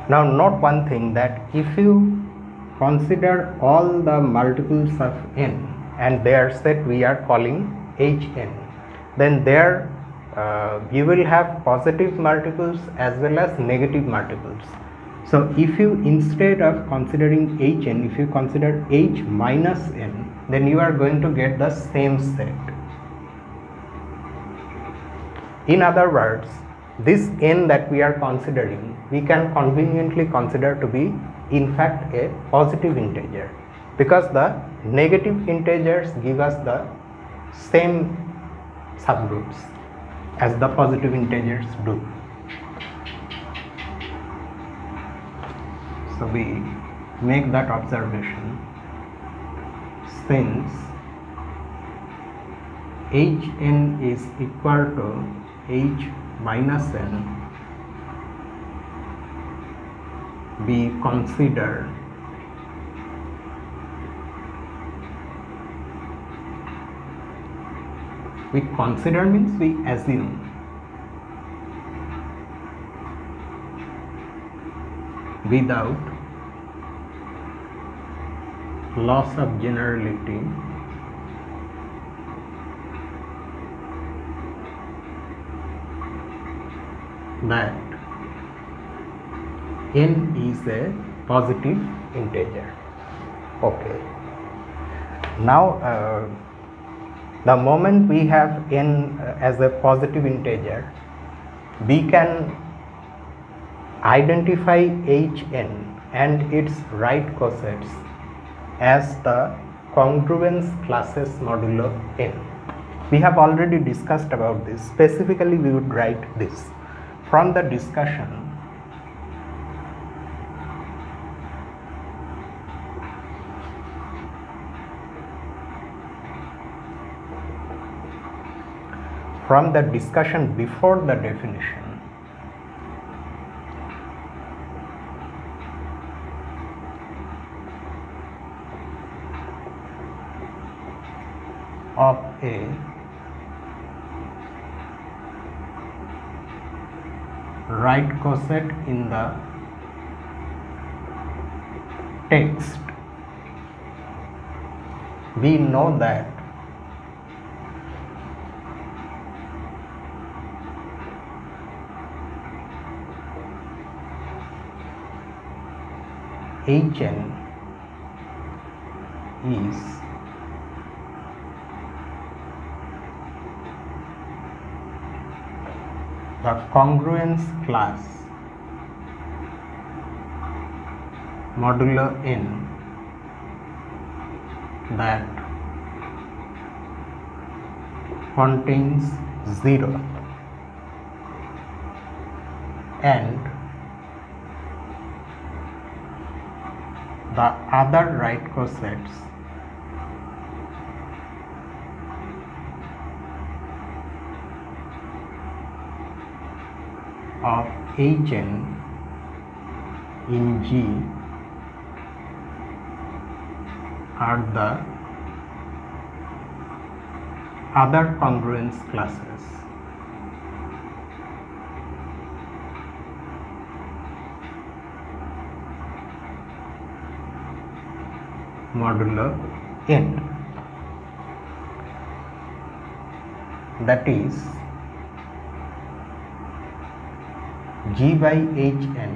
Now note one thing, that if you consider all the multiples of n and their set we are calling Hn, then there you will have positive multiples as well as negative multiples. So if you, instead of considering Hn, if you consider H minus n, then you are going to get the same set. In other words, this n that we are considering, we can conveniently consider to be in fact a positive integer, because the negative integers give us the same subgroups as the positive integers do. So we make that observation, since Hn is equal to H minus n, we consider means we assume without loss of generality that n is a positive integer. Okay. Now the moment we have n as a positive integer, we can identify Hn and its right cosets as the congruence classes modulo n. We have already discussed about this. Specifically, we would write this. From the discussion, before the definition, of a right coset in the text, we know that Hn is the congruence class modulo n that contains 0 and the other right cosets of Hn in G are the other congruence classes. Modulo n, that is G by Hn,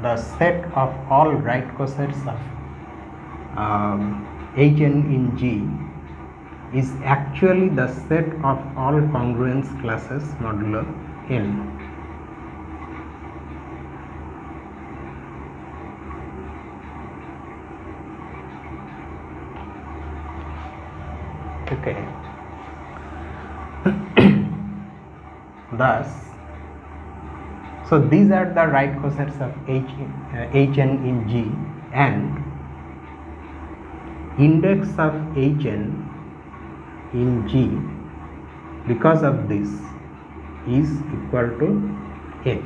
the set of all right cosets of Hn in G, is actually the set of all congruence classes modulo n. Okay. Thus, so these are the right cosets of Hn in G, and index of Hn in G because of this is equal to n.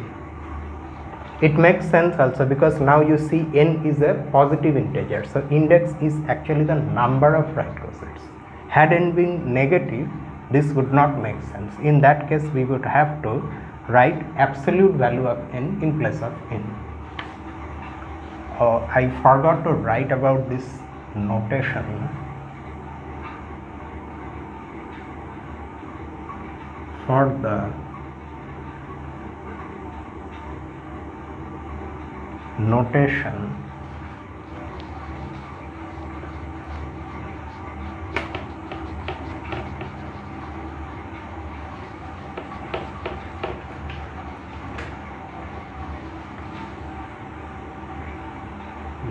It makes sense also because now you see n is a positive integer, so index is actually the number of right cosets. Had n been negative, this would not make sense. In that case, we would have to write absolute value of n in place of n. I forgot to write about this notation. For the notation,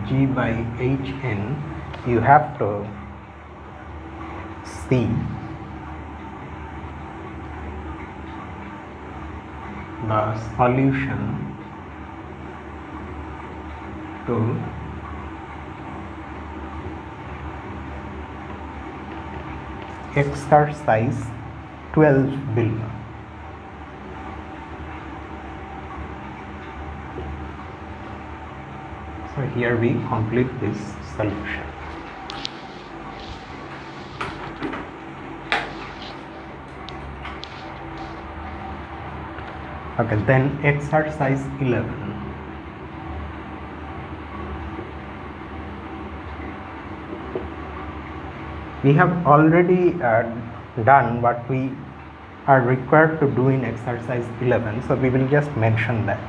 G by Hn, you have to see the solution to exercise 12 below. So here we complete this solution. Okay, then exercise 11. We have already done what we are required to do in exercise 11, so we will just mention that.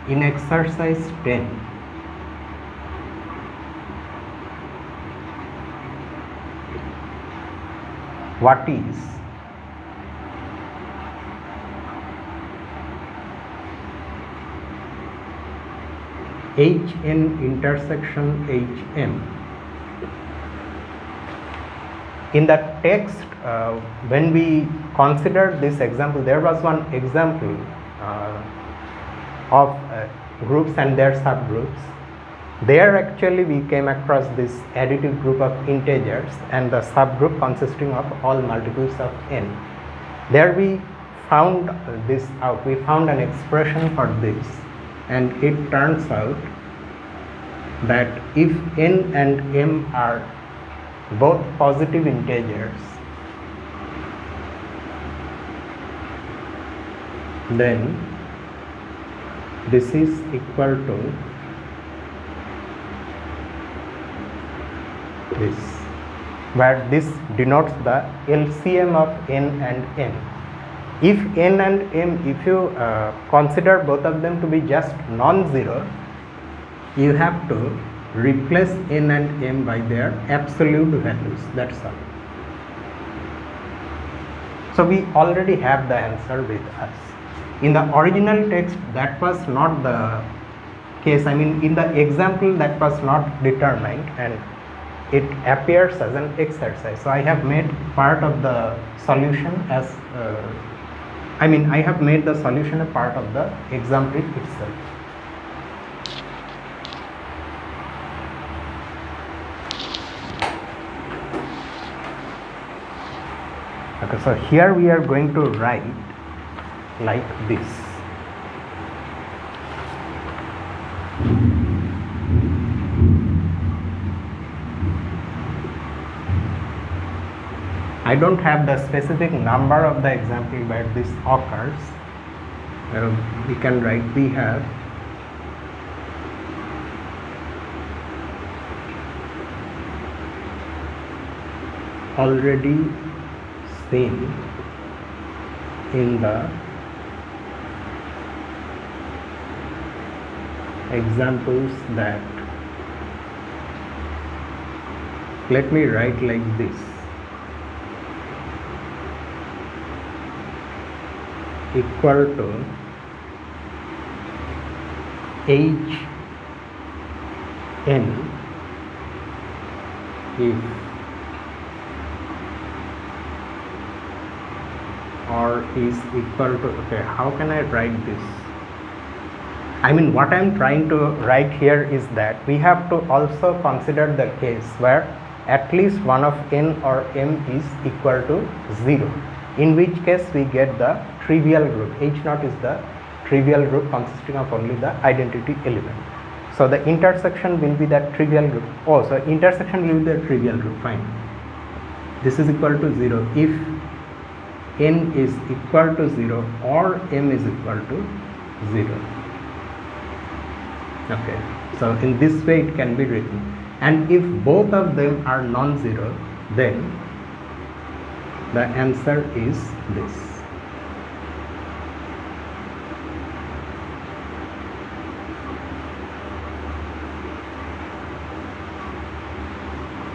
In exercise 10, what is Hn intersection Hm? In the text, when we considered this example, there was one example of groups and their subgroups. There actually we came across this additive group of integers and the subgroup consisting of all multiples of n. There we found this out, we found an expression for this, and it turns out that if n and m are both positive integers, then this is equal to this, where this denotes the LCM of n and m. If n and m, if you consider both of them to be just non-zero, you have to replace n and m by their absolute values, that's all. So we already have the answer with us. In the original text that was not the case, I mean in the example that was not determined and it appears as an exercise. So I have made part of the solution as I have made the solution a part of the example itself. Okay, so here we are going to write like this. I don't have the specific number of the example where this occurs. We can write, we have already seen in the examples that, let me write like this, equal to Hn if or is equal to, okay, how can I write this? I mean what I am trying to write here is that we have to also consider the case where at least one of n or m is equal to 0, in which case we get the trivial group. H0 is the trivial group consisting of only the identity element. So the intersection will be that trivial group. Oh, so intersection will be the trivial group, fine. This is equal to 0 if n is equal to 0 or m is equal to 0. Okay, so in this way it can be written, and if both of them are non-zero, then the answer is this.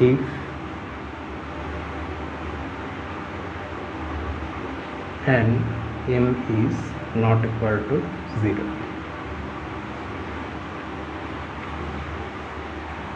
If n m is not equal to 0.